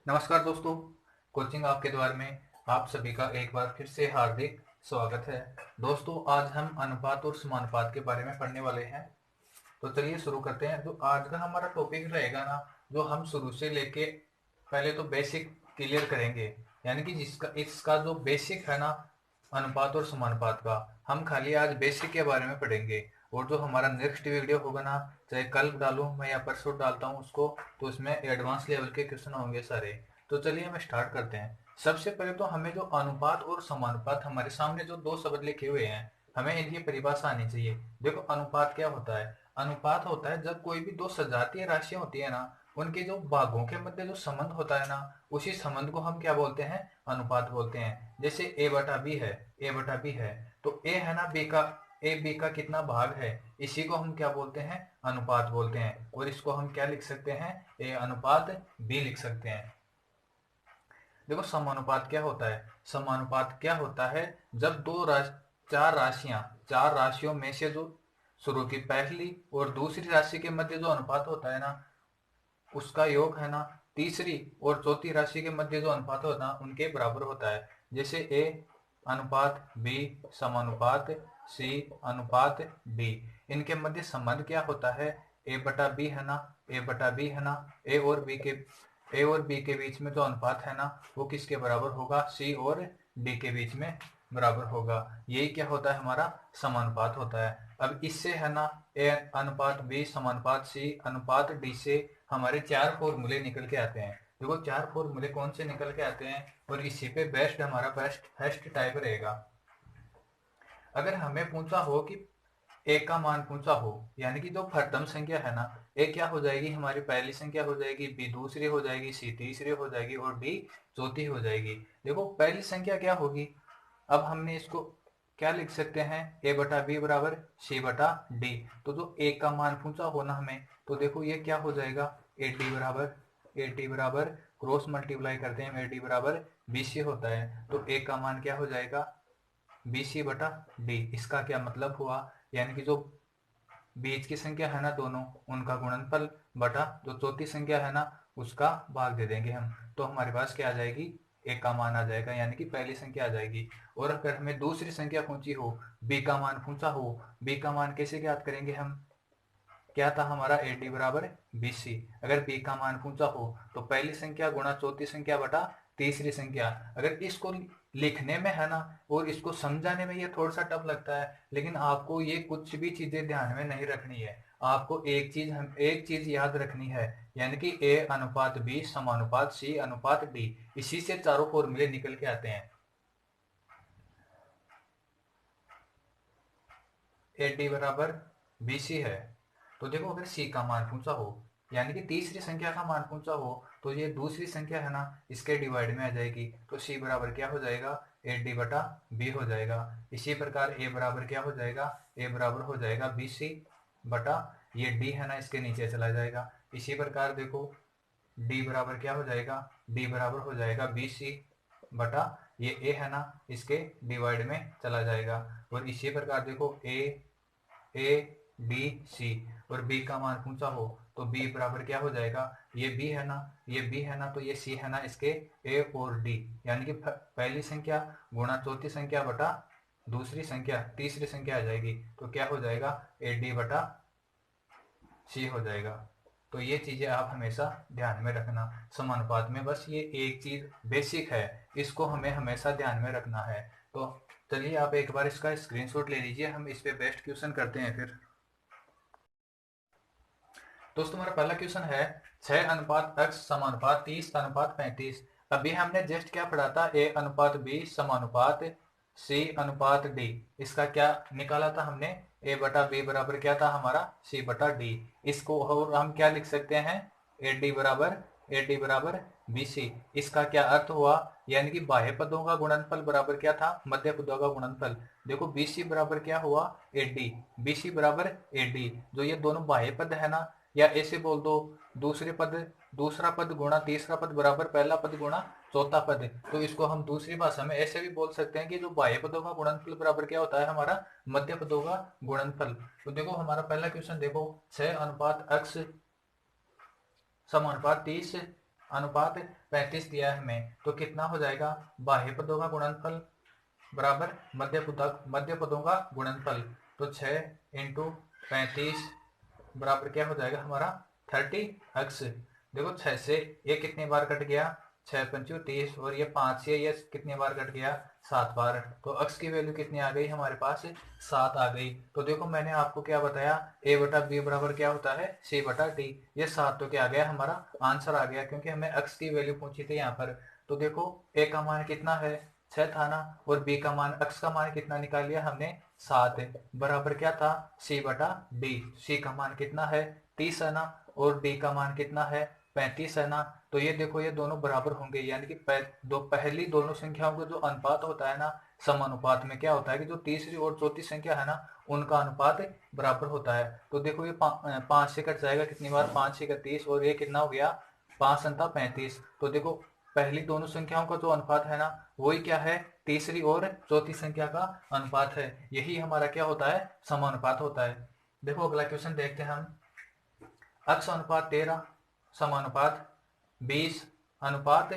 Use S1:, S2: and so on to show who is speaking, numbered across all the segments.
S1: नमस्कार दोस्तों, कोचिंग आपके द्वार में आप सभी का एक बार फिर से हार्दिक स्वागत है। दोस्तों, आज हम अनुपात और समानुपात के बारे में पढ़ने वाले हैं। तो चलिए शुरू करते हैं। जो आज का हमारा टॉपिक रहेगा ना, जो हम शुरू से लेके पहले तो बेसिक क्लियर करेंगे, यानी कि जिसका इसका जो बेसिक है ना अनुपात और समानुपात का, हम खाली आज बेसिक के बारे में पढ़ेंगे। और जो हमारा नेक्स्ट वीडियो होगा ना, चाहे कल डालूं मैं या परसों डालता हूं उसको, तो उसमें एडवांस लेवल के क्वेश्चन होंगे सारे। तो चलिए हम स्टार्ट करते हैं। सबसे पहले तो हमें जो अनुपात और समानुपात, हमारे सामने जो दो शब्द लिखे हुए हैं, हमें इनकी परिभाषा आनी चाहिए। देखो, अनुपात क्या होता है? अनुपात होता है जब कोई भी दो सजातीय राशियां होती है ना, उनके जो भागों के मध्य जो संबंध होता है ना, उसी संबंध को हम क्या बोलते हैं? अनुपात बोलते हैं। जैसे ए बटा बी है, ए बटा बी है, तो ए है ना बी का, ए बी का कितना भाग है, इसी को हम क्या बोलते हैं? अनुपात बोलते हैं। और इसको हम क्या लिख सकते हैं? ए अनुपात बी लिख सकते हैं। देखो, समानुपात क्या होता है? समानुपात क्या होता है? जब चार राशियां, चार राशियों में से जो शुरू की पहली और दूसरी राशि के मध्य जो अनुपात होता है ना, उसका योग है ना तीसरी और चौथी राशि के मध्य जो अनुपात होता है उनके बराबर होता है। जैसे ए अनुपात बी समानुपात सी अनुपात डी। इनके मध्य संबंध क्या होता है? ए बटा बी है ना, ए बटा बी है ना, ए और बी के, ए और बी के बीच में जो अनुपात है ना, वो किसके बराबर होगा? सी और डी के बीच में बराबर होगा। यही क्या होता है? हमारा समानुपात होता है। अब इससे है ना ए अनुपात बी समानुपात सी अनुपात डी से हमारे चार फॉर्मूले निकल के आते हैं। देखो, चार फॉर्मूले कौन से निकल के आते हैं, और इसी पे बेस्ट हमारा फर्स्ट टाइप रहेगा। अगर हमें पूछा हो कि ए का मान पूछा हो, यानी कि जो प्रथम संख्या है ना, ए क्या हो जाएगी? हमारी पहली संख्या हो जाएगी, बी दूसरी हो जाएगी, सी तीसरी हो जाएगी और डी चौथी हो जाएगी। देखो, पहली संख्या क्या होगी? अब हमने इसको क्या लिख सकते हैं? ए बटा बी बराबर सी बटा डी। तो जो ए का मान पूछा हो ना हमें, तो देखो ये क्या हो जाएगा? ए डी बराबर क्रॉस मल्टीप्लाई करते हैं, ए डी बराबर बी सी होता है, तो ए का मान क्या हो जाएगा? बी सी बटा डी। इसका क्या मतलब हुआ? यानी कि जो बीच की संख्या है ना दोनों, उनका गुणनफल बटा जो चौथी संख्या है ना, उसका भाग दे देंगे हम, तो हमारे पास क्या आ जाएगी? एक का मान आ जाएगा, यानी कि पहली संख्या आ जाएगी। और अगर हमें दूसरी संख्या पूछी हो, बी का मान पूछा हो, बी का मान कैसे ज्ञात करेंगे हम? क्या था हमारा? ए डी बराबर बी सी। अगर बी का मान पूछा हो तो पहली संख्या गुणा चौथी संख्या बटा तीसरी संख्या। अगर इसको लिखने में है ना और इसको समझाने में ये थोड़ा सा टफ लगता है, लेकिन आपको ये कुछ भी चीजें ध्यान में नहीं रखनी है। आपको एक चीज याद रखनी है, यानी कि ए अनुपात बी समानुपात सी अनुपात डी। इसी से चारों फॉर्मूले निकल के आते हैं। ए डी बराबर बी सी है, तो देखो अगर सी का मान पूछा हो, यानी कि तीसरी संख्या का मान पूछा हो, तो ये दूसरी संख्या है ना, इसके डिवाइड में आ जाएगी, तो सी बराबर क्या हो जाएगा? ए डी बटा बी हो जाएगा। इसी प्रकार ए बराबर क्या हो जाएगा? ए बराबर हो जाएगा बी सी बटा, ये डी है ना इसके नीचे चला जाएगा। इसी प्रकार देखो, डी बराबर क्या हो जाएगा? डी बराबर हो जाएगा बी सी बटा, ये ए है ना इसके डिवाइड में चला जाएगा। और इसी प्रकार देखो, ए बी सी, और बी का मान पूछा हो तो बी बराबर क्या हो जाएगा? ये बी है ना, ये बी है ना, तो ये सी है ना इसके ए और डी, यानी कि पहली संख्या गुणा चौथी संख्या बटा दूसरी संख्या तीसरी संख्या आ जाएगी, तो क्या हो जाएगा? ए डी बटा सी हो जाएगा। तो ये चीजें आप हमेशा ध्यान में रखना। समानुपात में बस ये एक चीज बेसिक है, इसको हमें हमेशा ध्यान में रखना है। तो चलिए आप एक बार इसका स्क्रीनशॉट ले लीजिए, हम इस पे बेस्ट क्वेश्चन करते हैं फिर। दोस्तों, हमारा पहला क्वेश्चन है 6 अनुपात x समानुपात 30 अनुपात 35। अभी हमने जस्ट क्या पढ़ा था? ए अनुपात बी समानुपात सी अनुपात डी। इसका क्या निकाला था हमने? ए बटा बी बराबर क्या था हमारा? सी बटा डी। इसको और हम क्या लिख सकते हैं? ए डी बराबर बी सी। इसका क्या अर्थ हुआ? यानी कि बाह्य पदों का गुणनफल बराबर क्या था? मध्य पदों का गुणनफल। देखो, बी सी बराबर क्या हुआ? A D. बी सी बराबर ए डी, जो ये दोनों बाह्य पद है ना, या ऐसे बोल दो, दूसरे पद दूसरा पद गुणा तीसरा पद बराबर पहला पद गुणा चौथा पद। तो इसको हम दूसरी भाषा में ऐसे भी बोल सकते हैं कि जो बाह्य पदों का गुणनफल बराबर क्या होता है? हमारा मध्य पदों का गुणनफल। तो देखो हमारा पहला क्वेश्चन देखो, 6 अनुपात x समानुपात 30 अनुपात 35 दिया है हमें, तो कितना हो जाएगा, बाह्य पदों का गुणनफल बराबर मध्य पदों का गुणनफल। तो 6 इंटू 35 बराबर क्या हो जाएगा हमारा 30x। देखो 6 से ये कितनी बार कट गया, 6 पंचू 30, और ये 5 से ये कितनी बार कट गया, 7 बार। तो x की वैल्यू कितनी आ गई हमारे पास, 7 आ गई। तो देखो मैंने आपको क्या बताया, a बटा बी बराबर क्या होता है, c बटा डी। ये 7 तो क्या आ गया, हमारा आंसर आ गया, क्योंकि हमें x की वैल्यू पूछी थी यहाँ पर। तो देखो a का मान कितना है, 6 था ना, और b का मान, x का मान कितना निकाल लिया हमने, 7 बराबर क्या था, c बटा डी। c का मान कितना है, 30 है ना, और d का मान कितना है, 35 है ना। तो ये देखो ये दोनों बराबर होंगे, यानी कि पहली दोनों संख्याओं का जो अनुपात होता है ना, समानुपात में क्या होता है कि जो तीसरी और चौथी संख्या है ना, उनका अनुपात बराबर होता है। तो देखो ये 5 से कट जाएगा कितनी बार, 5 से 31, और ये कितना हो गया, 5 संता 35। तो देखो पहली दोनों संख्याओं का जो अनुपात है ना, वही क्या है, तीसरी और चौथी संख्या का अनुपात है। यही हमारा क्या होता है, समानुपात होता है। देखो अगला क्वेश्चन देखते हैं हम। x अनुपात 13 समानुपात 20 अनुपात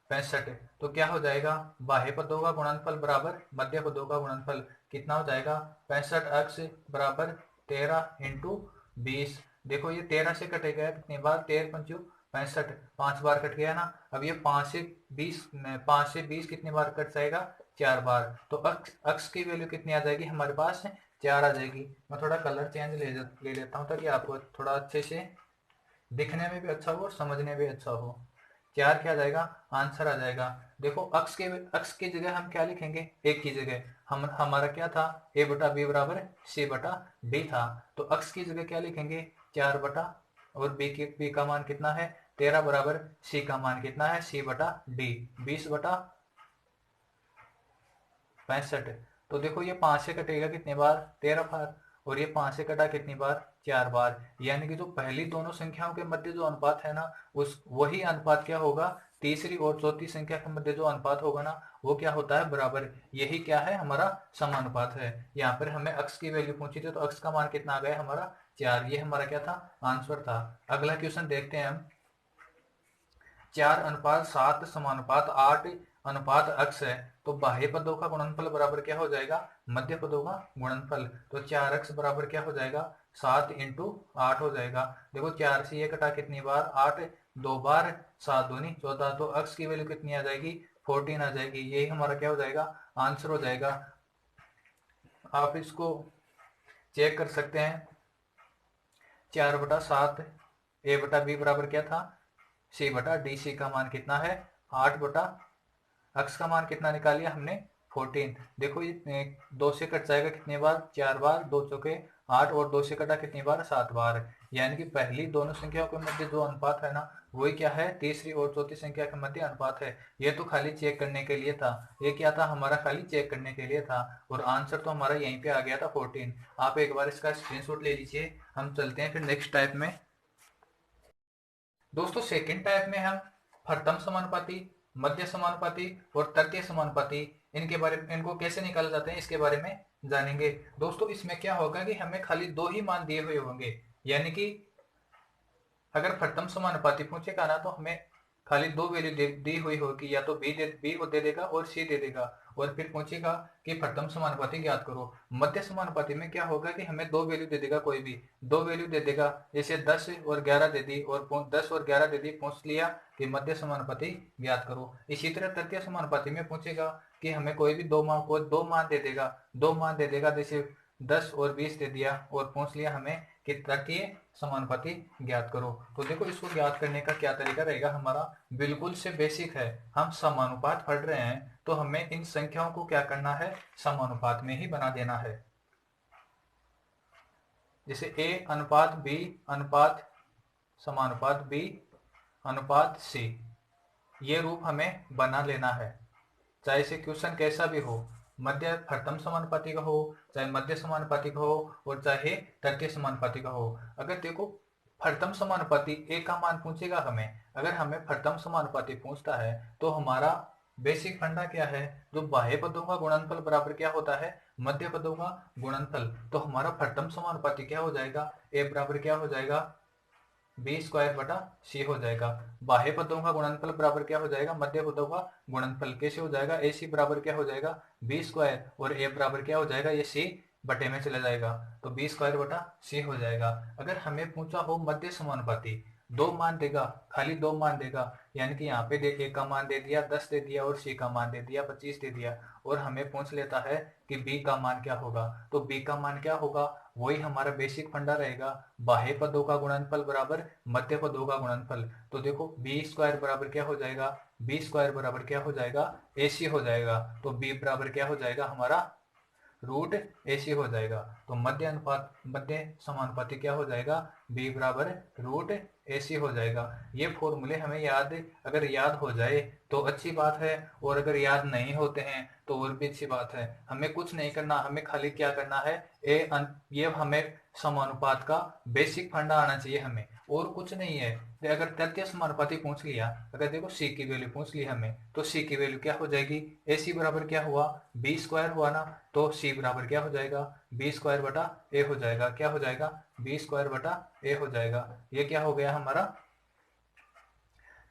S1: 65। तो क्या हो जाएगा, बाह्य पदों का गुणनफल बराबर मध्य पदों का गुणनफल। कितना हो जाएगा, 65x बराबर 13 इंटू 20। देखो ये 13 से कटेगा कितनी बार, 13 पंचू 65, 5 बार कट गया ना। अब ये 5 से 20 कितनी बार कट जाएगा, 4 बार। तो x की वैल्यू कितनी आ जाएगी हमारे पास, 4 आ जाएगी। मैं थोड़ा कलर चेंज ले लेता हूँ ताकि आपको थोड़ा अच्छे से दिखने में भी अच्छा हो और समझने में भी अच्छा हो। 4 क्या आ जाएगा, आंसर आ जाएगा। देखो अक्स की जगह हम क्या लिखेंगे, एक की जगह हमारा क्या था, a बटा बी बराबर c बटा डी था। तो अक्स की जगह क्या लिखेंगे, 4 बटा, और बी का मान कितना है, 13 बराबर c का मान कितना है, c बटा डी 20 बटा 65। तो देखो ये 5 से कटेगा कितनी बार, 13 बार, और ये 5 से कटा कितनी बार, 4 बार। यानी कि जो पहली दोनों संख्याओं के मध्य जो अनुपात है ना, उस वही अनुपात क्या होगा, तीसरी और चौथी संख्या के मध्य जो अनुपात होगा ना, वो क्या होता है, बराबर। यही क्या है, हमारा समानुपात है। यहाँ पर हमें x की वैल्यू पूछी थी, तो x का मान कितना आ गया हमारा, 4। ये हमारा क्या था, आंसर था। अगला क्वेश्चन देखते हैं हम। 4:7 समानुपात 8 अनुपात x है। तो बाह्य पदों का गुणनफल बराबर क्या हो जाएगा, मध्य पदों का गुणनफल। तो 4x बराबर क्या हो जाएगा, 7 इंटू 8 हो जाएगा। देखो 4 से ये कटा कितनी बार, 8 2 बार, 7 दूनी 14। तो x की वैल्यू कितनी आ जाएगी, 14 आ जाएगी। यही हमारा क्या हो जाएगा, आंसर हो जाएगा। आप इसको चेक कर सकते हैं। 4/7 a बटा बी बराबर क्या था, c बटा डी। सी का मान कितना है, 8 बटा x का मान कितना निकालिया हमने, 14। देखो ये 2 से कट जाएगा कितनी बार, 4 बार, 2 चौके 8, और 2 से कटा कितनी बार, 7 बार। यानी कि पहली दोनों संख्याओं के मध्य जो अनुपात है ना, वही क्या है, तीसरी और चौथी संख्या के मध्य अनुपात है। ये तो खाली चेक करने के लिए था, ये क्या था हमारा, खाली चेक करने के लिए था, और आंसर तो हमारा यहीं पे आ गया था 14। आप एक बार इसका स्क्रीनशॉट ले लीजिए। हम चलते हैं फिर नेक्स्ट टाइप में। दोस्तों सेकंड टाइप में हम प्रथम समानुपाती, मध्य समानुपाती और तृतीय समानुपाती, इनको कैसे निकाले जाते हैं इसके बारे में जानेंगे। दोस्तों इसमें क्या होगा कि हमें खाली 2 ही मान दिए हुए होंगे, यानी कि अगर प्रथम समानुपाती पूछेगा ना, तो हमें खाली 2 वैल्यू दी हुई होगी, या तो बी को दे देगा और सी दे देगा, और फिर पूछेगा कि प्रथम समानुपाती ज्ञात करो। मध्य समानुपाती में क्या होगा कि हमें 2 वैल्यू दे देगा, कोई भी 2 वैल्यू दे देगा, जैसे 10 और 11 दे दी, और 10 और 11 दे दी, पूछ लिया कि मध्य समानुपाती ज्ञात करो। इसी तरह तृतीय समानुपाती में पूछेगा कि हमें कोई भी 2 मान दे देगा, 2 मान दे देगा, जैसे 10 और 20 दे दिया, और पूछ लिया हमें कि तृतीय समानुपाती ज्ञात करो। तो देखो इसको ज्ञात करने का क्या तरीका रहेगा हमारा, बिल्कुल से बेसिक है। हम समानुपात पढ़ रहे हैं, तो हमें इन संख्याओं को क्या करना है, समानुपात में ही बना देना है। जैसे a अनुपात b अनुपात समानुपात b अनुपात c, ये रूप हमें बना लेना है, चाहे से क्वेश्चन कैसा भी हो, मध्य प्रथम समानुपाती का हो, चाहे मध्य समानुपाती का हो, और चाहे तृतीय समानुपाती का हो। अगर देखो प्रथम समानुपाती a का मान पूछेगा हमें, अगर हमें प्रथम समानुपाती पूछता है, तो हमारा बेसिक फंडा क्या है, जो बाह्य पदों का गुणनफल बराबर क्या होता है, मध्य पदों का गुणनफल। तो हमारा प्रथम समानुपाती क्या हो जाएगा, a बराबर क्या हो जाएगा, बी स्क्वायर बटा सी हो जाएगा। बाह्य पदों का गुणनफल बराबर क्या हो जाएगा, मध्य पदों का गुणनफल। कैसे हो जाएगा, ए सी बराबर क्या हो जाएगा, बी स्क्वायर, और ए बराबर क्या हो जाएगा, ये सी बटे में चला जाएगा, तो बी स्क्वायर बटा सी हो जाएगा। अगर हमें पूछा हो मध्य समानुपाती, दो मान देगा, खाली दो मान देगा, यानी कि यहाँ पे ए का मान दे दिया 10 दे दिया और सी का मान दे दिया 25 दे दिया, और हमें पूछ लेता है कि बी का मान क्या होगा, तो बी का मान क्या होगा, वही हमारा बेसिक फंडा रहेगा, बाह्य पदों का गुणनफल बराबर मध्य पदों का गुणनफल। तो देखो बी स्क्वायर बराबर क्या हो जाएगा, बी स्क्वायर बराबर क्या हो जाएगा, ए सी हो जाएगा, तो बी बराबर क्या हो जाएगा हमारा रूट ए सी हो जाएगा। तो मध्य समानुपाती क्या हो जाएगा, बी बराबर रूट ए सी हो जाएगा। ये फॉर्मूले हमें अगर याद हो जाए तो अच्छी बात है, और अगर याद नहीं होते हैं तो और भी अच्छी बात है। हमें कुछ नहीं करना, हमें खाली क्या करना है, ये हमें समानुपात का बेसिक फंडा आना चाहिए हमें, और कुछ नहीं है। अगर तृतीय समानुपाती पूछ लिया, अगर देखो सी की वैल्यू पूछ ली हमें, तो सी की वैल्यू क्या हो जाएगी, ए सी बराबर क्या हुआ, बी स्क्वायर हुआ ना, तो सी बराबर क्या हो जाएगा, बी स्क्वायर बटा ए हो जाएगा। क्या हो जाएगा, बी स्क्वायर बटा ए हो जाएगा। ये क्या हो गया हमारा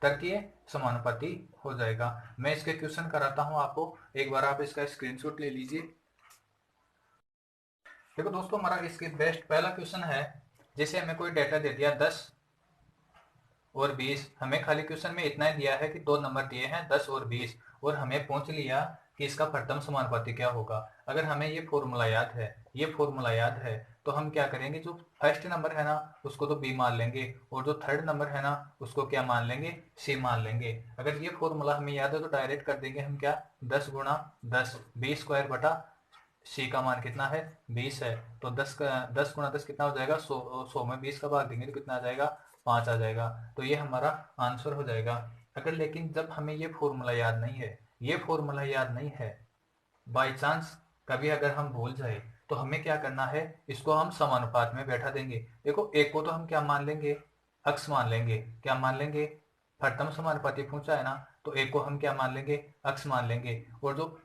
S1: तृतीय समानुपाती हो जाएगा। मैं इसके क्वेश्चन कराता हूं आपको, एक बार आप इसका स्क्रीनशॉट ले लीजिए। देखो दोस्तों, हमारा इसके बेस्ट पहला क्वेश्चन है, जैसे हमें कोई डेटा दे दिया 10 और 20, हमें खाली क्वेश्चन में इतना ही दिया है कि दो नंबर दिए हैं 10 और 20, और हमें पूछ लिया कि इसका प्रथम समानुपाती क्या होगा। अगर हमें ये फॉर्मूला याद है, तो हम क्या करेंगे, जो फर्स्ट नंबर है ना उसको तो बी मान लेंगे, और जो थर्ड नंबर है ना उसको क्या मान लेंगे, सी मान लेंगे। अगर ये फॉर्मूला हमें याद है तो डायरेक्ट कर देंगे हम क्या, 10 गुणा 10 बी स्क्वायर बटा सी का मान कितना है, 20 है, तो 10 गुणा 10 कितना हो जाएगा, 100 में 20 का भाग देंगे तो कितना आ जाएगा, 5 आ जाएगा। तो ये हमारा आंसर हो जाएगा। अगर लेकिन जब हमें ये फॉर्मूला याद नहीं है, बाई चांस कभी अगर हम भूल जाए, तो हमें क्या करना है, इसको हम समानुपात में बैठा देंगे। देखो एक को तो हम क्या मान लेंगे, अक्स मान लेंगे, क्या मान लेंगे, प्रथम समानुपाती पूछा है ना, तो एक को हम क्या मान लेंगे, अक्स मान लेंगे, और जो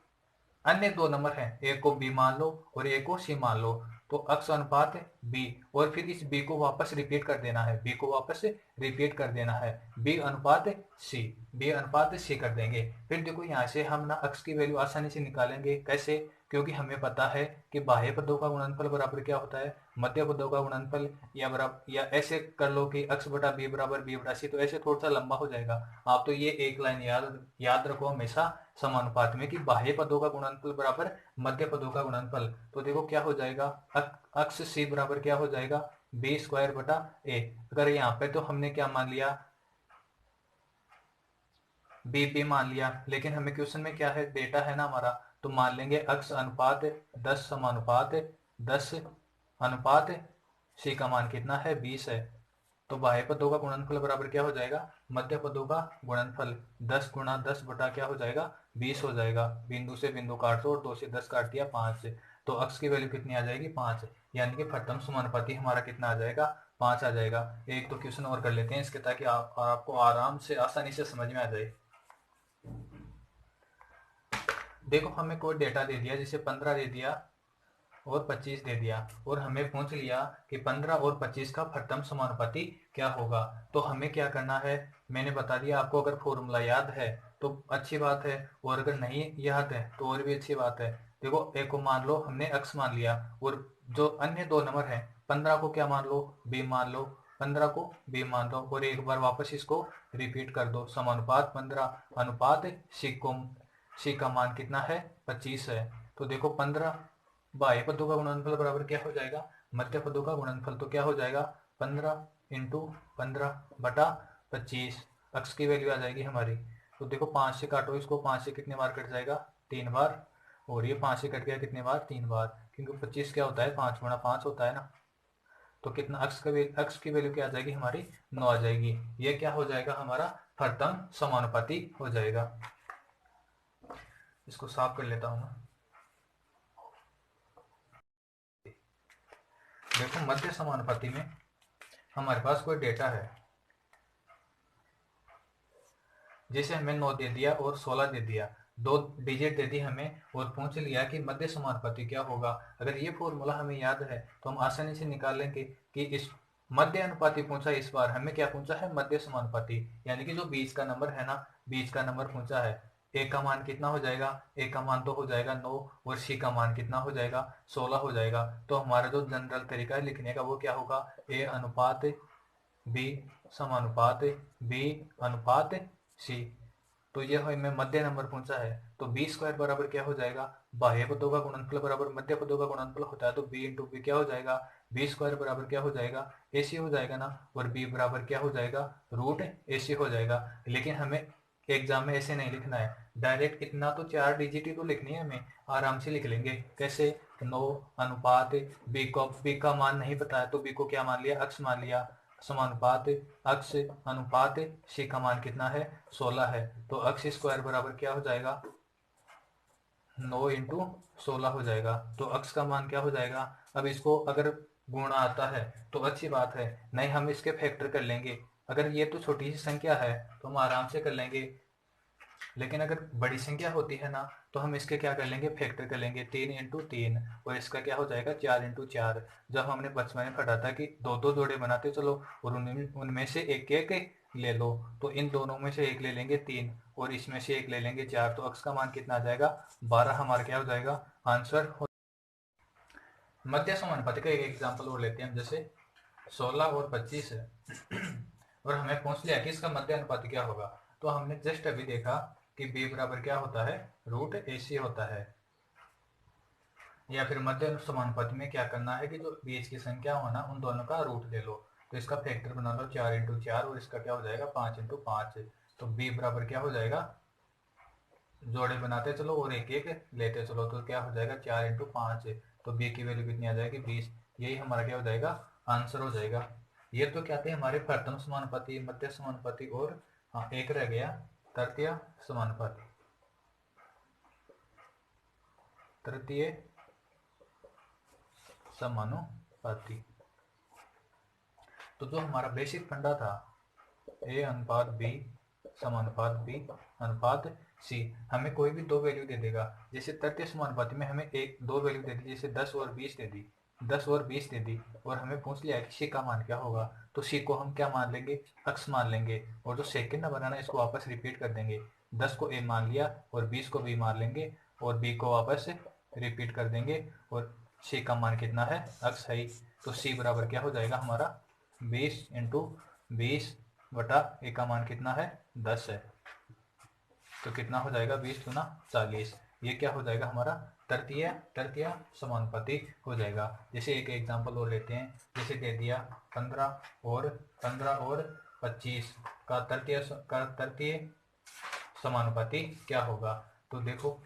S1: अन्य दो नंबर हैं, एक को बी मान लो और एक को सी मान लो, तो अक्स अनुपात बी, और फिर इस बी को वापस रिपीट कर देना है, बी अनुपात सी कर देंगे। फिर देखो यहाँ से हम ना अक्स की वैल्यू आसानी से निकालेंगे, कैसे, क्योंकि हमें पता है कि बाह्य पदों का गुणनफल बराबर क्या होता है, मध्य पदों का गुणनफल, या बराबर, या ऐसे कर लो कि अक्स बटा बी बराबर बी बटा सी, तो ऐसे थोड़ा सा लंबा हो जाएगा। आप तो ये एक लाइन याद रखो हमेशा समानुपात में, कि बाह्य पदों का गुणनफल बराबर मध्य पदों का गुणनफल। तो देखो क्या हो जाएगा, अक्स सी बराबर क्या हो जाएगा, बी स्क्वायर बटा ए। अगर यहाँ पे तो हमने क्या मान लिया, बी बी मान लिया, लेकिन हमें क्वेश्चन में क्या है, डेटा है ना हमारा, तो मान लेंगे अक्स अनुपात 10 समानुपात 10 अनुपात सी का मान कितना है, 20 है। तो बाह्य पदों का गुणनफल बराबर क्या हो जाएगा, मध्य पदों का गुणनफल, 10 गुणा 10 बटा क्या हो जाएगा, 20 हो जाएगा। बिंदु से बिंदु काट दो और 2 से 10 काट दिया 5 से, तो अक्स की वैल्यू कितनी आ जाएगी, 5, यानी कि प्रथम समानुपाती हमारा कितना आ जाएगा, 5 आ जाएगा। एक तो क्वेश्चन और कर लेते हैं इसके, ताकि आपको आराम से आसानी से समझ में आ जाए। देखो हमें कोई डेटा दे दिया, जैसे 15 दे दिया और 25 दे दिया, और हमें पूछ लिया कि 15 और 25 का प्रथम समानुपाती क्या होगा। तो हमें क्या करना है, मैंने बता दिया आपको, अगर फॉर्मूला याद है तो अच्छी बात है, और अगर नहीं याद है तो और भी अच्छी बात है। देखो एक को मान लो हमने एक्स मान लिया, और जो अन्य दो नंबर हैं, 15 को क्या मान लो, बी मान लो, 15 को बी मान लो, और एक बार वापस इसको रिपीट कर दो, समानुपात 15 अनुपात सी का मान कितना है, 25 है। तो देखो 15 बाह्य पदों का गुणनफल बराबर क्या हो जाएगा, मध्य पदों का गुणनफल, तो क्या हो जाएगा, 15 इंटू 15 बटा 25, अक्स की वैल्यू आ जाएगी हमारी। तो देखो 5 से काटो इसको, 5 से कितने बार कट जाएगा, 3 बार, और ये 5 से कट गया कितने बार, 3 बार, क्योंकि 25 क्या होता है, 5 गुणा 5 होता है ना। तो कितना अक्स की वैल्यू क्या आ जाएगी हमारी, 9 आ जाएगी। ये क्या हो जाएगा हमारा प्रथम समानुपाती हो जाएगा। इसको साफ कर लेता हूँ मैं। देखो मध्य समानुपाती में हमारे पास कोई डेटा है, जैसे हमें 9 दे दिया और 16 दे दिया, दो डिजिट दे दी हमें, और पूछ लिया कि मध्य समानुपाती क्या होगा। अगर ये फॉर्मूला हमें याद है तो हम आसानी से निकाल लेंगे कि इस मध्य अनुपाती पूछा इस बार हमें, क्या पूछा है, मध्य समानुपाती, यानी कि जो बीच का नंबर है ना, बीच का नंबर पूछा है। ए का मान कितना हो जाएगा, ए का मान तो हो जाएगा 9, और सी का मान कितना हो जाएगा, 16 हो जाएगा। तो हमारा जो जनरल तरीका है लिखने का वो क्या होगा, ए अनुपात बी समानुपात बी अनुपात सी। तो यह हमें मध्य नंबर पूछा है, तो बी स्क्वायर बराबर क्या हो जाएगा, बाह्य पदों का गुणनफल बराबर मध्य पदों का गुणनफल होता है, तो बी इंटू बी क्या हो जाएगा, बी स्क्वायर बराबर क्या हो जाएगा, ए सी हो जाएगा ना, और बी बराबर क्या हो जाएगा, रूट ए सी हो जाएगा। लेकिन हमें एग्जाम में ऐसे नहीं लिखना है डायरेक्ट, इतना तो 4 डिजिट ही तो लिखनी है हमें, आराम से लिख लेंगे। कैसे, 9 अनुपात बी को, बी का मान नहीं पता है तो बी को क्या मान लिया, अक्स मान लिया, समानुपात अक्स अनुपात सी का मान कितना है, 16 है। तो अक्स स्क्वायर बराबर क्या हो जाएगा, 9 इंटू 16 हो जाएगा। तो अक्स का मान क्या हो जाएगा, अब इसको अगर गुणा आता है तो अच्छी बात है, नहीं हम इसके फैक्टर कर लेंगे। अगर ये तो छोटी सी संख्या है तो हम आराम से कर लेंगे, लेकिन अगर बड़ी संख्या होती है ना तो हम इसके क्या कर लेंगे, फैक्टर कर लेंगे, 3 इंटू 3, और इसका क्या हो जाएगा, 4 इंटू 4। जब हमने बचपन में पढ़ा था कि दो दो जोड़े बनाते चलो और उनमें से एक एक ले लो, तो इन दोनों में से एक ले लेंगे 3 और इसमें से एक ले लेंगे 4, तो अक्स का मान कितना आ जाएगा, 12 हमारा क्या हो जाएगा, आंसर। मध्य समानुपाती का एक एग्जाम्पल और लेते हैं हम, जैसे 16 और 25 है और हमें पूछ लिया कि इसका मध्य अनुपाती क्या होगा। तो हमने जस्ट अभी देखा कि b बराबर क्या होता है, रूट ए सी होता है। या फिर मध्य समानुपाती में क्या करना है कि जो बीच की संख्या हो ना उन दोनों का रूट ले लो, तो इसका फैक्टर बना लो 4 इंटू 4, और इसका क्या हो जाएगा 5 इंटू 5। तो b बराबर क्या हो जाएगा, जोड़े बनाते चलो और एक एक लेते चलो, तो क्या हो जाएगा 4 इंटू 5। तो b की वैल्यू कितनी आ जाएगी, 20। यही हमारा क्या हो जाएगा, आंसर हो जाएगा। ये तो क्या थे हमारे प्रथम समानुपाती, मध्य समानुपाती, और हाँ एक रह गया तृतीय समानुपाती, तृतीय समानुपाती। तो जो हमारा बेसिक फंडा था, ए अनुपात बी समानुपात बी अनुपात सी, हमें कोई भी दो वैल्यू दे देगा। जैसे तृतीय समानुपाती में हमें एक दो वैल्यू दे दी, जैसे 10 और 20 दे दी, 10 और 20 दे दी, और हमें पूछ लिया कि सी का मान क्या होगा, तो सी को हम क्या मान लेंगे, अक्स मान लेंगे, और जो सेकंड नंबर है ना इसको वापस रिपीट कर देंगे। 10 को ए मान लिया और 20 को बी मान लेंगे, और बी को वापस रिपीट कर देंगे, और सी का मान कितना है, अक्स है। तो सी बराबर क्या हो जाएगा हमारा, 20 इंटू 20 बटा ए का मान कितना है, 10 है। तो कितना हो जाएगा, 20 गुना 40। ये क्या हो जाएगा हमारा, तृतीय तृतीय समानुपाती हो जाएगा। जैसे एक एग्जांपल और लेते हैं, जैसे दे दिया 15 और 25 का तृतीय समानुपाती क्या होगा। तो देखो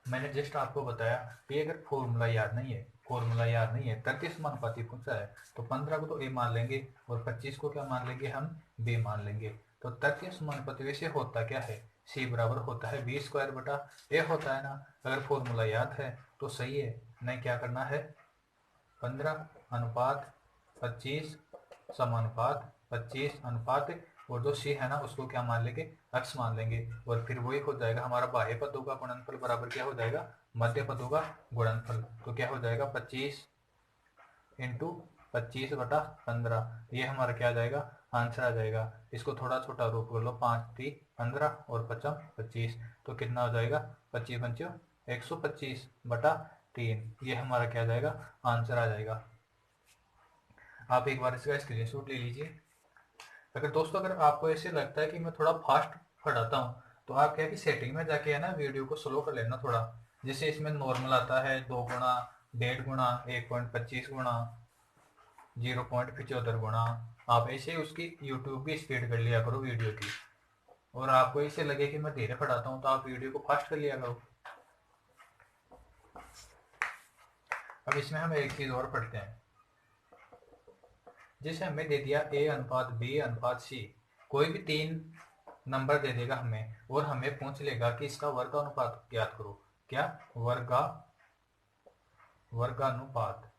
S1: मैंने जस्ट आपको बताया कि अगर फॉर्मूला याद नहीं है, तृतीय समानुपाती पूछा है, तो 15 को तो ए मान लेंगे और 25 को क्या मान लेंगे, हम बी मान लेंगे। तो तृतीय समानुपाती वैसे होता क्या है, सी बराबर होता है बी स्क्वायर बटा ए होता है ना। अगर फॉर्मूला याद है तो सही है, नहीं क्या करना है, 15 अनुपात 25 समानुपात 25 अनुपात, और जो सी है ना उसको क्या मान लेंगे, अक्स मान लेंगे, और फिर वही हो जाएगा हमारा बाह्य पदों का गुणनफल बराबर क्या हो जाएगा, मध्य पदों का गुणनफल। तो क्या हो जाएगा 25 इंटू 25 बटा 15, ये हमारा क्या आ जाएगा, आंसर आ जाएगा। इसको थोड़ा छोटा रूप कर लो, 5 3 15 और 5 25, तो कितना हो जाएगा, 25 पंचो 125 बटा 3, ये हमारा क्या आ जाएगा, आंसर आ जाएगा। आप एक बार इसका स्क्रीनशॉट ले लीजिए। अगर दोस्तों अगर आपको ऐसे लगता है कि मैं थोड़ा फास्ट पढ़ाता हूँ, तो आप क्या कि सेटिंग में जाके है ना वीडियो को स्लो कर लेना थोड़ा। जैसे इसमें नॉर्मल आता है 2 गुणा 1.5 गुणा 1.25 गुणा 0.75 गुणा, आप ऐसे ही उसकी यूट्यूब की स्पीड कर लिया करो वीडियो की। और आपको ऐसे लगे कि मैं धीरे पढ़ाता हूँ तो आप वीडियो को फास्ट कर लिया करो। अब इसमें हम एक चीज और पढ़ते हैं, जैसे हमें दे दिया ए अनुपात बी अनुपात सी, कोई भी 3 नंबर दे देगा हमें और हमें पूछ लेगा कि इसका वर्गानुपात ज्ञात करो। क्या, वर्गानुपात।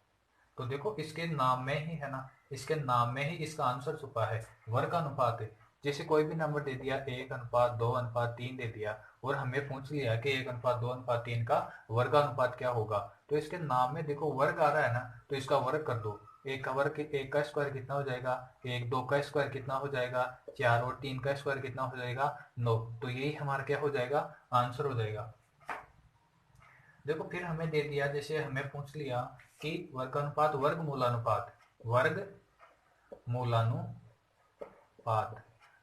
S1: तो देखो इसके नाम में ही है ना, इसके नाम में ही इसका आंसर छुपा है, वर्गानुपात। जैसे कोई भी नंबर दे दिया 1 अनुपात 2 अनुपात 3 दे दिया, और हमें पूछ लिया कि 1 अनुपात 2 अनुपात 3 का वर्गानुपात क्या होगा, तो इसके नाम में देखो वर्ग आ रहा है ना, तो इसका वर्ग कर दो। एक का वर्ग, एक का स्क्वायर कितना हो जाएगा 1, 2 का स्क्वायर कितना हो जाएगा 4 और 3 का स्क्वायर कितना हो जाएगा 9। तो यही हमारा क्या हो जाएगा आंसर हो जाएगा। देखो फिर हमें दे दिया, जैसे हमें पूछ लिया कि वर्गानुपात वर्ग मूलानुपात, वर्ग मूलानुपात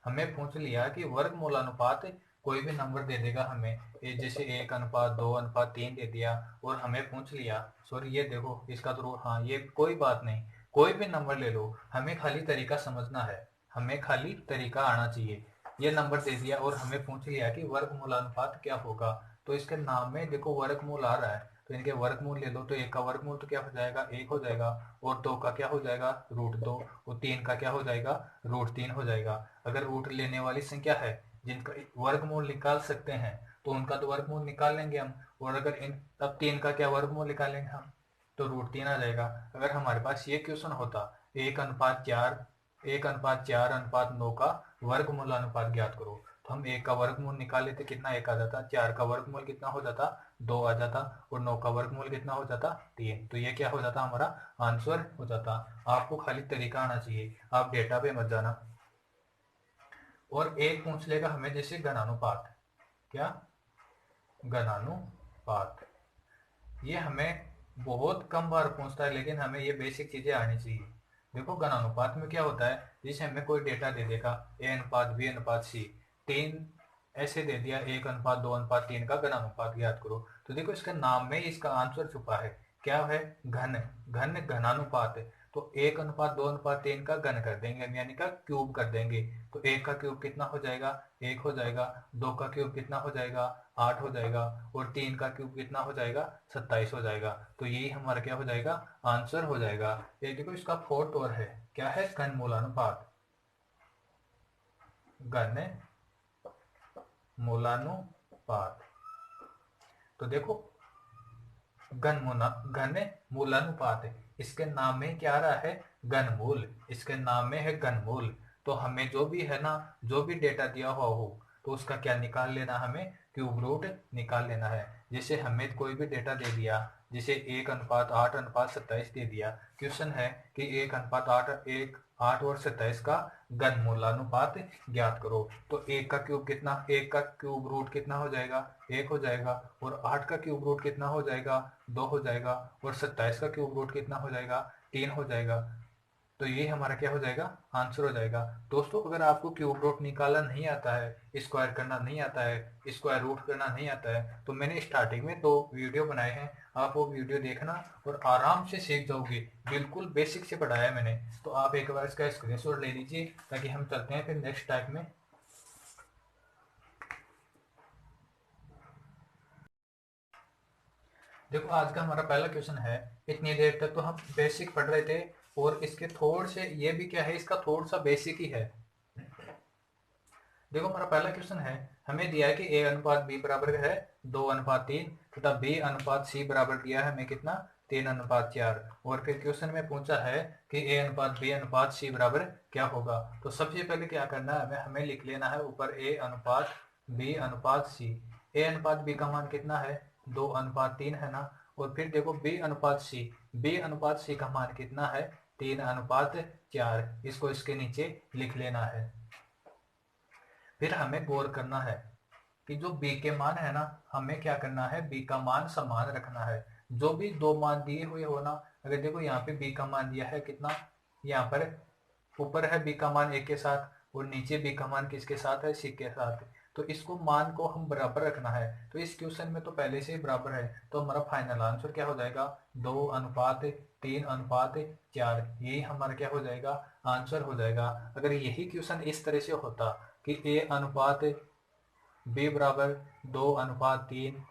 S1: हमें पूछ लिया कि वर्ग मूलानुपात कोई भी नंबर दे देगा हमें, ये जैसे 1:2:3 दे दिया और हमें पूछ लिया, सॉरी ये देखो इसका तो हाँ ये कोई बात नहीं, कोई भी नंबर ले लो, हमें खाली तरीका समझना है, हमें खाली तरीका आना चाहिए। ये नंबर दे दिया और हमें पूछ लिया कि वर्ग मूलानुपात क्या होगा, तो इसके नाम में देखो वर्गमूल आ रहा है, तो इनके वर्गमूल ले लो, तो 1 का वर्गमूल तो क्या हो जाएगा 1 हो जाएगा, और 2 का क्या हो जाएगा √2, और 3 का क्या हो जाएगा √3 हो जाएगा। अगर रूट लेने वाली संख्या है जिनका वर्गमूल निकाल सकते हैं तो उनका तो वर्गमूल निकाल लेंगे हम, और अगर इन तब 3 का क्या वर्गमूल निकालेंगे हम, तो √3 आ जाएगा। अगर हमारे पास ये क्वेश्चन होता 1:4 1:4:9 का वर्गमूलानुपात ज्ञात करो, तो हम 1 का वर्गमूल निकाल लेते, कितना 1 आ जाता, 4 का वर्गमूल कितना हो जाता 2 आ जाता, और 9 का वर्गमूल कितना हो जाता 3। तो ये क्या हो जाता हमारा आंसर हो जाता। आपको खाली तरीका आना चाहिए, आप डेटा पे मत जाना। और एक पूछ लेगा हमें जैसे घनानुपात, क्या घनानुपात, ये हमें बहुत कम बार पूछता है, लेकिन हमें ये बेसिक चीजें आनी चाहिए। देखो घनानुपात में क्या होता है, जैसे हमें कोई डेटा दे देगा A:B:C, 3 ऐसे दे दिया 1:2:3 का घनानुपात ज्ञात करो, तो देखो इसके नाम में इसका आंसर छुपा है, क्या है घन, घनानुपात है। तो 1:2:3 का घन कर देंगे हम, यानी का क्यूब कर देंगे, तो 1 का क्यूब कितना हो जाएगा 1 हो जाएगा, 2 का क्यूब कितना हो जाएगा 8 हो जाएगा, और 3 का क्यूब कितना हो जाएगा 27 हो जाएगा। तो यही हमारा क्या हो जाएगा आंसर हो जाएगा। ये देखो इसका फोर्थ और है, क्या है घन मूलानुपात, घन मूलानुपात। तो देखो घन मूलानुपात है, इसके नाम में क्या आ रहा है घनमूल, इसके नाम में है घनमूल। तो हमें जो भी है ना, जो भी डेटा दिया हुआ हो तो उसका क्या निकाल लेना, हमें क्यूब रूट निकाल लेना है। जैसे हमें कोई भी डेटा दे दिया, जैसे 1:8:27 दे दिया, क्वेश्चन है कि 1:8 और 27 का घनमूलानुपात ज्ञात करो, तो 1 का क्यूब कितना, 1 का क्यूब रूट कितना हो जाएगा 1 हो जाएगा, और 8 का क्यूब रूट कितना हो जाएगा 2 हो जाएगा, और 27 का क्यूब रूट कितना हो जाएगा 3 हो जाएगा। तो ये हमारा क्या हो जाएगा आंसर हो जाएगा। दोस्तों अगर आपको क्यूब रूट निकालना नहीं आता है, स्क्वायर करना नहीं आता है, स्क्वायर रूट करना नहीं आता है, तो मैंने स्टार्टिंग में 2 वीडियो बनाए हैं, आप वो वीडियो देखना और आराम से सीख जाओगे, बिल्कुल बेसिक से पढ़ाया है मैंने। तो आप एक बार इसका स्क्रीनशॉट ले लीजिए, ताकि हम चलते हैं फिर नेक्स्ट टाइप में। देखो आज का हमारा पहला क्वेश्चन है, इतनी देर तक तो हम बेसिक पढ़ रहे थे, और इसके थोड़े से ये भी क्या है, इसका थोड़ा सा बेसिक ही है। देखो हमारा पहला क्वेश्चन है, हमें दिया है कि A:B बराबर है 2:3 तथा B:C बराबर दिया है हमें कितना 3:4, और फिर क्वेश्चन में पूछा है कि A:B:C बराबर क्या होगा। तो सबसे पहले क्या करना है, हमें लिख लेना है ऊपर A:B:C। A:B का मान कितना है 2:3 है ना, और फिर देखो B:C का मान कितना है 3:4, इसको इसके नीचे लिख लेना है। फिर हमें गौर करना है कि जो b के मान है ना, हमें क्या करना है b का मान समान रखना है। जो भी 2 मान दिए हुए हो ना, अगर देखो यहाँ पे b का मान दिया है कितना, यहाँ पर ऊपर है b का मान 1 के साथ और नीचे b का मान किसके साथ है c के साथ, तो इसको मान को हम बराबर रखना है। तो इस क्वेश्चन में तो पहले से ही बराबर है, तो हमारा फाइनल आंसर क्या हो जाएगा 2:3:4, यही हमारा क्या हो जाएगा आंसर हो जाएगा। अगर यही क्वेश्चन इस तरह से होता कि A:B बराबर 2:3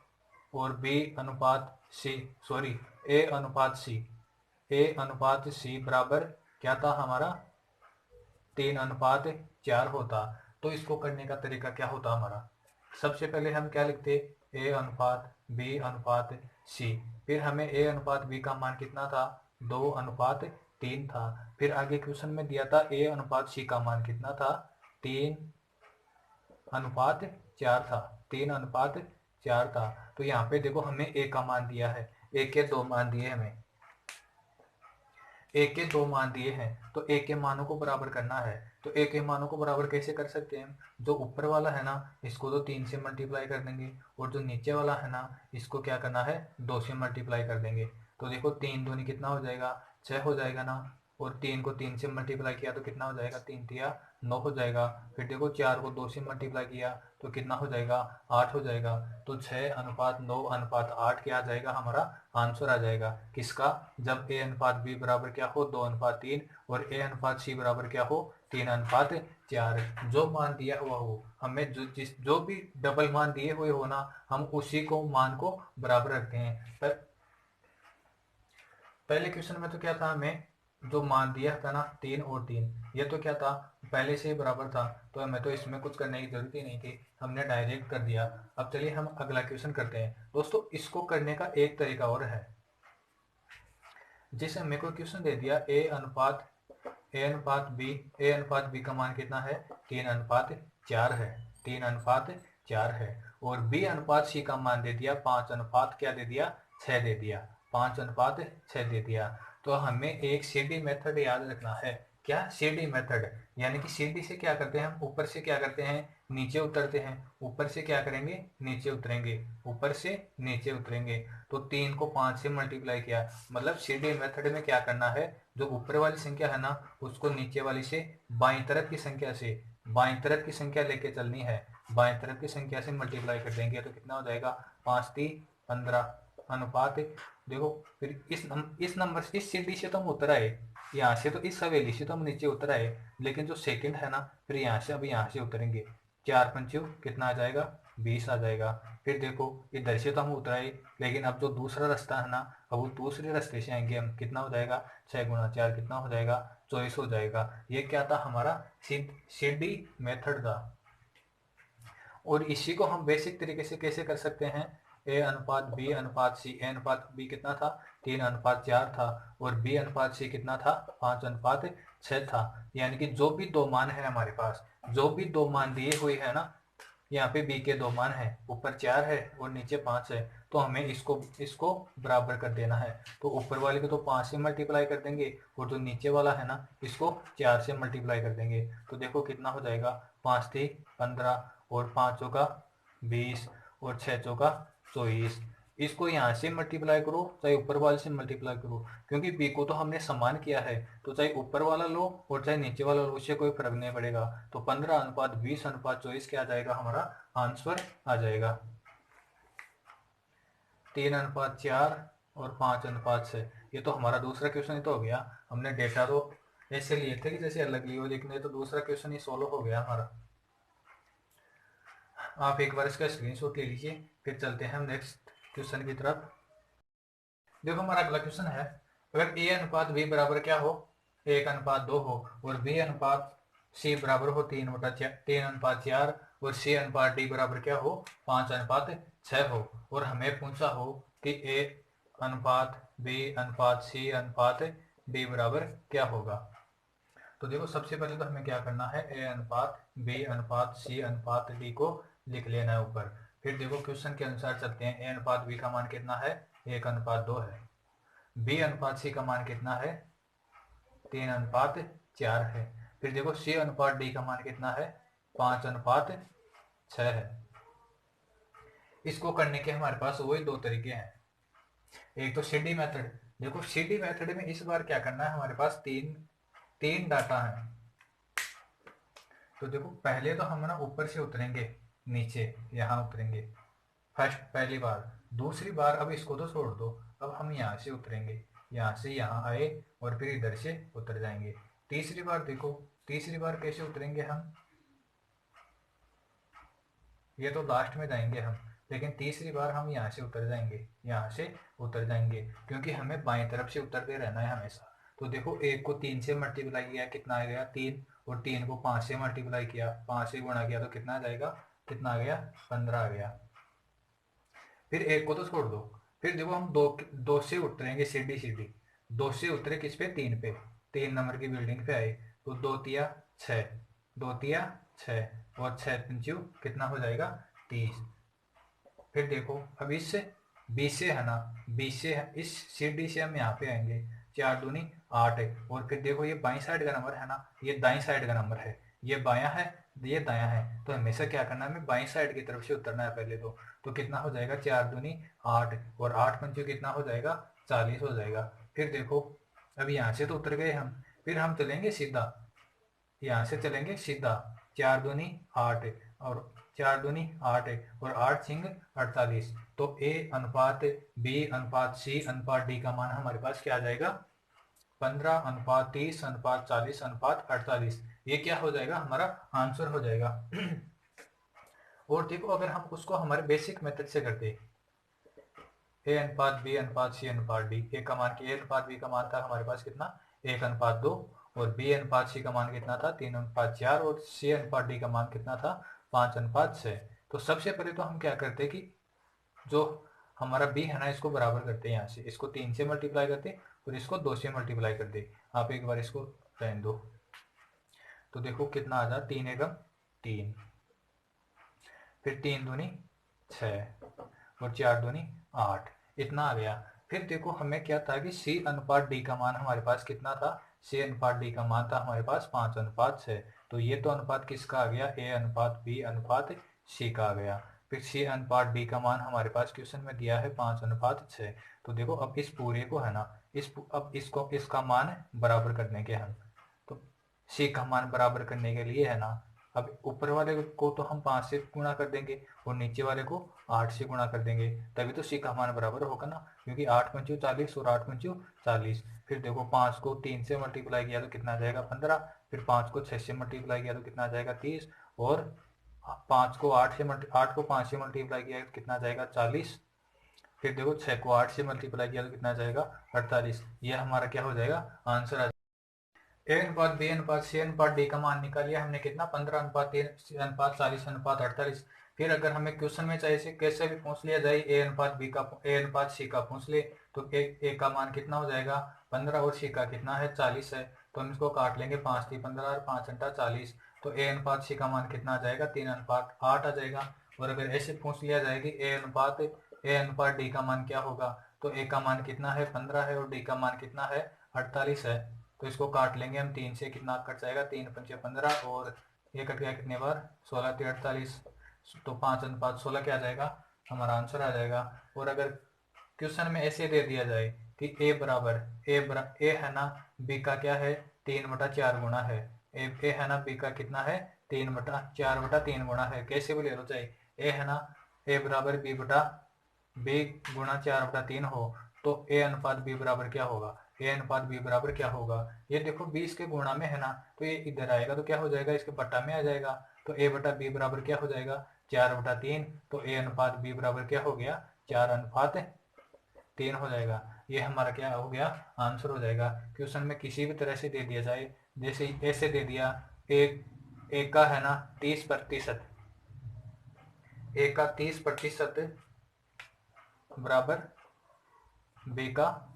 S1: और A:C बराबर क्या था हमारा 3:4 होता, तो इसको करने का तरीका क्या होता हमारा, सबसे पहले हम क्या लिखते A:B:C, फिर हमें A:B का मान कितना था 2:3 था, फिर आगे क्वेश्चन में दिया था A:C का मान कितना था 3:4 था, 3:4 था। तो यहाँ पे देखो हमें a का मान दिया है, a के 2 मान दिए हमें, ए के दो मान दिए हैं तो ए के मानों को बराबर करना है। तो ए के मानों को बराबर कैसे कर सकते हैं? जो ऊपर वाला है ना इसको तो 3 से मल्टीप्लाई कर देंगे, और जो नीचे वाला है ना इसको क्या करना है, 2 से मल्टीप्लाई कर देंगे। तो देखो 3 दूनी कितना हो जाएगा, 6 हो जाएगा ना, और 3 को 3 से मल्टीप्लाई किया तो कितना हो जाएगा, 3 तिया 9 हो जाएगा। फिर देखो 4 को 2 से मल्टीप्लाई किया तो कितना हो जाएगा, 8 हो जाएगा। तो 6:9:8 क्या आ जाएगा, हमारा आंसर आ जाएगा किसका, जब ए अनुपात बी बराबर क्या हो, 2:3, और ए अनुपात सी बराबर क्या हो, 3:4। जो मान दिया हुआ हो, हमें जो भी डबल मान दिए हुए हो ना, हम उसी को मान को बराबर रखते हैं। पहले क्वेश्चन में तो क्या था, हमें जो मान दिया था ना 3 और 3, ये तो क्या था, पहले से ही बराबर था, तो हमें तो इसमें कुछ करने की जरूरत ही नहीं थी, हमने डायरेक्ट कर दिया। अब चलिए हम अगला क्वेश्चन करते हैं। दोस्तों इसको करने का एक तरीका और है। जैसे मेरे को क्वेश्चन दे दिया ए अनुपात बी का मान कितना है, 3:4 है, 3:4 है। और बी अनुपात सी का मान दे दिया 5 क्या दे दिया, 6 दे दिया, 5:6 दे दिया। तो हमें एक सीडी मेथड याद रखना है। क्या, सीडी मेथड, यानी कि सीडी से क्या करते हैं हम, ऊपर से क्या करते हैं, नीचे उतरते हैं, ऊपर से क्या करेंगे, नीचे उतरेंगे, ऊपर से नीचे उतरेंगे। तो 3 को 5 से मल्टीप्लाई किया, मतलब सीडी मेथड में क्या करना है, जो ऊपर वाली संख्या है ना उसको नीचे वाली से बाईं तरफ की संख्या से, बाईं तरफ की संख्या लेके चलनी है, बाईं तरफ की संख्या से मल्टीप्लाई कर देंगे तो कितना हो जाएगा, 5:3:15 अनुपात। देखो फिर इस नंबर से, इस सीढ़ी से तो हम उतर आए, यहाँ से तो इस हवेली से तो हम नीचे उतर आए, लेकिन जो सेकंड है ना फिर यहाँ से, अभी यहाँ से उतरेंगे, 4×5 कितना आ जाएगा, 20 आ जाएगा। फिर देखो इधर से तो हम उतर आए, लेकिन अब जो दूसरा रास्ता है ना, अब वो दूसरे रास्ते से आएंगे हम, कितना हो जाएगा, 6×4 कितना हो जाएगा, 24 हो जाएगा। ये क्या था, हमारा सीडी मेथड था। और इसी को हम बेसिक तरीके से कैसे कर सकते हैं, ए अनुपात बी अनुपात सी, ए अनुपात बी कितना था, 3:4 था, और बी अनुपात सी कितना था, 5:6 था। यानी कि जो भी दो मान है हमारे पास, जो भी दो मान दिए हुए है ना, यहाँ पे बी के दो मान है, ऊपर 4 है और नीचे 5 है, तो हमें इसको इसको बराबर कर देना है। तो ऊपर वाले को तो 5 से मल्टीप्लाई कर देंगे, और जो नीचे वाला है ना इसको 4 से मल्टीप्लाई कर देंगे। तो देखो कितना हो जाएगा, 5×3=15, और 5×4=20, और 6×4=24। इसको यहाँ से मल्टीप्लाई करो चाहे ऊपर वाले से मल्टीप्लाई करो, क्योंकि बी को तो हमने समान किया है, तो चाहे ऊपर वाला लो और चाहे नीचे वाला लो, उससे कोई फर्क नहीं पड़ेगा। तो 15:20:24 क्या आ जाएगा, हमारा आंसर आ जाएगा 3:4 और 5:6। ये तो हमारा दूसरा क्वेश्चन ही तो हो गया। हमने डेटा तो ऐसे लिए थे कि जैसे अलग लिए हो, लेकिन ये तो दूसरा क्वेश्चन ही सोल्व हो गया हमारा। आप एक बार इसका स्क्रीनशॉट ले लीजिए, फिर चलते हैं हम नेक्स्ट क्वेश्चन की तरफ। देखो हमारा अगला क्वेश्चन है, अगर ए अनुपात बी बराबर क्या हो, 1:2 हो, और बी अनुपात सी बराबर हो 3:4, और सी अनुपात डी बराबर क्या हो, 5:6 हो, और हमें पूछा हो कि ए अनुपात बी अनुपात सी अनुपात डी बराबर क्या होगा। तो देखो सबसे पहले तो हमें क्या करना है, ए अनुपात बी अनुपात सी अनुपात डी को लिख लेना है ऊपर। फिर देखो क्वेश्चन के अनुसार चलते हैं, ए अनुपात बी का मान कितना है, 1:2 है। बी अनुपात सी का मान कितना है, 3:4 है। फिर देखो सी अनुपात डी का मान कितना है, 5:6 है। इसको करने के हमारे पास वही दो तरीके हैं, एक तो सीडी मेथड। देखो सीडी मेथड में इस बार क्या करना है, हमारे पास तीन तीन डाटा है। तो देखो पहले तो हम ना ऊपर से उतरेंगे, नीचे यहाँ उतरेंगे फर्स्ट पहली बार। दूसरी बार अब इसको तो छोड़ दो, अब हम यहाँ से उतरेंगे, यहाँ से यहाँ आए और फिर इधर से उतर जाएंगे। तीसरी बार देखो, तीसरी बार कैसे उतरेंगे हम, ये तो लास्ट में जाएंगे हम, लेकिन तीसरी बार हम यहाँ से उतर जाएंगे, यहाँ से उतर जाएंगे, क्योंकि हमें बाएं तरफ से उतरते रहना है हमेशा। तो देखो एक को 3 से मल्टीप्लाई किया कितना आ गया, 3, और 3 को 5 से मल्टीप्लाई किया, 5 से गुणा किया तो कितना आ जाएगा, कितना आ गया, 15 आ गया। फिर एक को तो छोड़ दो, फिर देखो हम दो से उतरेंगे, सीढ़ी सीढ़ी, 2 से उतरे किस पे, 3 पे, 3 नंबर की बिल्डिंग पे आए, तो 2×3=6, 2×3=6, और 6×5 कितना हो जाएगा, 30। फिर देखो अब इस 20 से है ना, 20 से इस सीढ़ी से हम यहाँ पे आएंगे, 4×2=8, 8 है। और फिर देखो ये बाई साइड का नंबर है ना, ये दाई साइड का नंबर है, ये बायां है, ये दायां है, तो हमेशा क्या करना है, हमें बाई साइड की तरफ से उतरना है पहले तो कितना हो जाएगा 4 दूनी 8 और 8 पंचों कितना हो जाएगा 40 हो जाएगा। फिर देखो अब यहाँ से तो उतर गए हम, फिर हम चलेंगे सीधा, यहाँ से चलेंगे सीधा, 4 दूनी 8 और 4 दूनी 8 और 8 सिंग 48, तो ए अनुपात बी अनुपात सी अनुपात डी का मान हमारे पास क्या आ जाएगा 15 अनुपात 30 अनुपात 40 अनुपात 48। ये क्या हो जाएगा हमारा आंसर हो जाएगा। और देखो अगर हम उसको हमारे बेसिक मेथड से करते, ए अनुपात बी अनुपात सी अनुपात डी, ए का मान ए अनुपात बी का मान था हमारे पास कितना 1 अनुपात 2 और बी अनुपात सी का मान कितना था 3 अनुपात 4 और सी अनुपात डी का मान कितना था 5 अनुपात 6। तो सबसे पहले तो हम क्या करते कि जो हमारा बी है ना इसको बराबर करते हैं, यहाँ से इसको 3 से मल्टीप्लाई करते और इसको 2 से मल्टीप्लाई करते। आप एक बार इसको रहने दो, तो देखो कितना आ जाए 3 एकम 3, फिर 3 दूनी 6 और 4 दूनी 8, इतना आ गया। फिर देखो हमें क्या था कि सी अनुपात डी का मान हमारे पास कितना था, सी अनुपात डी का मान था हमारे पास 5 अनुपात 6, तो ये तो अनुपात किसका आ गया ए अनुपात बी अनुपात सी का आ गया। फिर सी अनुपात डी का मान हमारे पास क्वेश्चन में दिया है 5 अनुपात 6, तो देखो अब इस पूरे को है ना अब इसको इसका मान बराबर करने के हम, तो सी का मान बराबर करने के लिए है ना, अब ऊपर वाले को तो हम 5 से गुणा कर देंगे और नीचे वाले को 8 से गुणा कर देंगे, तभी तो सी का मान बराबर होगा ना, क्योंकि 8 पंचू 40 और 8 पंचू 40। फिर देखो 5 को 3 से मल्टीप्लाई किया तो कितना आ जाएगा 15, फिर 5 को 6 से मल्टीप्लाई किया तो कितना आ जाएगा 30 और 5 को 8 को 5 से मल्टीप्लाई किया तो कितना आ जाएगा 40। फिर देखो 6 को 8 से मल्टीप्लाई किया तो कितना आ जाएगा 48। यह हमारा क्या हो जाएगा आंसर। ए अनुपात बी अनुपात सी अनुपात डी का मान निकालिया हमने कितना 15 अनुपात 3 अनुपात 40 अनुपात 48। फिर अगर हमें क्वेश्चन में चाहे से कैसे भी पूछ लिया जाए ए अनुपात बी का ए अनुपात सी का पूछ ले, तो ए का मान कितना हो जाएगा 15 और सी का कितना है 40 है, तो हम इसको काट लेंगे 5 3 15 और 5 अंटा 40, तो ए अनुपात सी का मान कितना आ जाएगा 3 अनुपात 8 आ जाएगा। और अगर ऐसे पूछ लिया जाए कि ए अनुपात डी का मान क्या होगा, तो ए का मान कितना है 15 है और डी का मान कितना है 48 है, तो इसको काट लेंगे हम 3 से, कितना कट जाएगा 3 पंचे 15 और ये कट गया कितने बार 16 3 48, तो 5 अनुपात 16 क्या आ जाएगा हमारा आंसर आ जाएगा। और अगर क्वेश्चन में ऐसे दे दिया जाए कि ए है ना बी का क्या है 3/4 गुना है, ए है ना बी का कितना है 3/4 गुना है, कैसे भी ले लो चाहे ए है ना ए बराबर बी गुणा 4/3 हो, तो ए अनुपात बी बराबर क्या होगा, ए अनुपात बी बराबर क्या होगा, ये देखो 20 के गुणा में है ना, तो ये इधर आएगा तो क्या हो जाएगा इसके बट्टा में आ जाएगा, तो ए बटा बी बराबर क्या हो जाएगा 4/3, तो ए अनुपात बी बराबर क्या हो गया 4/3 हो जाएगा। ये हमारा क्या हो गया आंसर हो जाएगा। क्वेश्चन में किसी भी तरह से दे दिया जाए, जैसे ऐसे दे दिया ए का है ना 30%, ए का 30% बराबर बी का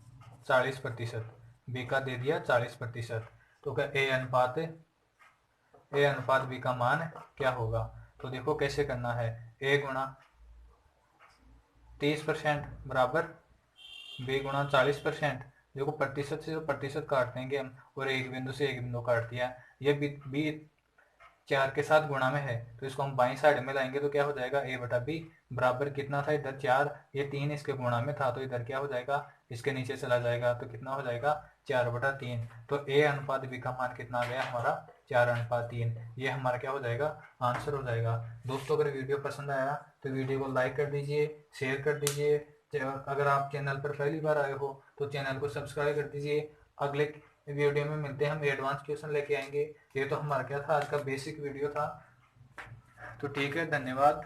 S1: 40%, बी का दे दिया 40%, तो क्या ए अनुपात बी का मान क्या होगा, तो देखो कैसे करना है, ए गुणा 30% बराबर बी गुणा 40%, देखो प्रतिशत से जो प्रतिशत काट देंगे हम और एक बिंदु से एक बिंदु काट दिया, ये बी 4 के साथ गुणा में है, तो इसको हम बाई साइड में लाएंगे तो क्या हो जाएगा ए बटा बी बराबर कितना था इधर 4, ये 3 इसके गुणा में था तो इधर क्या हो जाएगा इसके नीचे चला जाएगा, तो कितना हो जाएगा 4/3, तो ए अनुपात बी का मान कितना आ गया हमारा 4/3, ये हमारा क्या हो जाएगा आंसर हो जाएगा। दोस्तों अगर वीडियो पसंद आया तो वीडियो को लाइक कर दीजिए, शेयर कर दीजिए, अगर आप चैनल पर पहली बार आए हो तो चैनल को सब्सक्राइब कर दीजिए। अगले वीडियो में मिलते हैं, हम एडवांस क्वेश्चन लेके आएंगे। ये तो हमारा क्या था आज का बेसिक वीडियो था, तो ठीक है, धन्यवाद।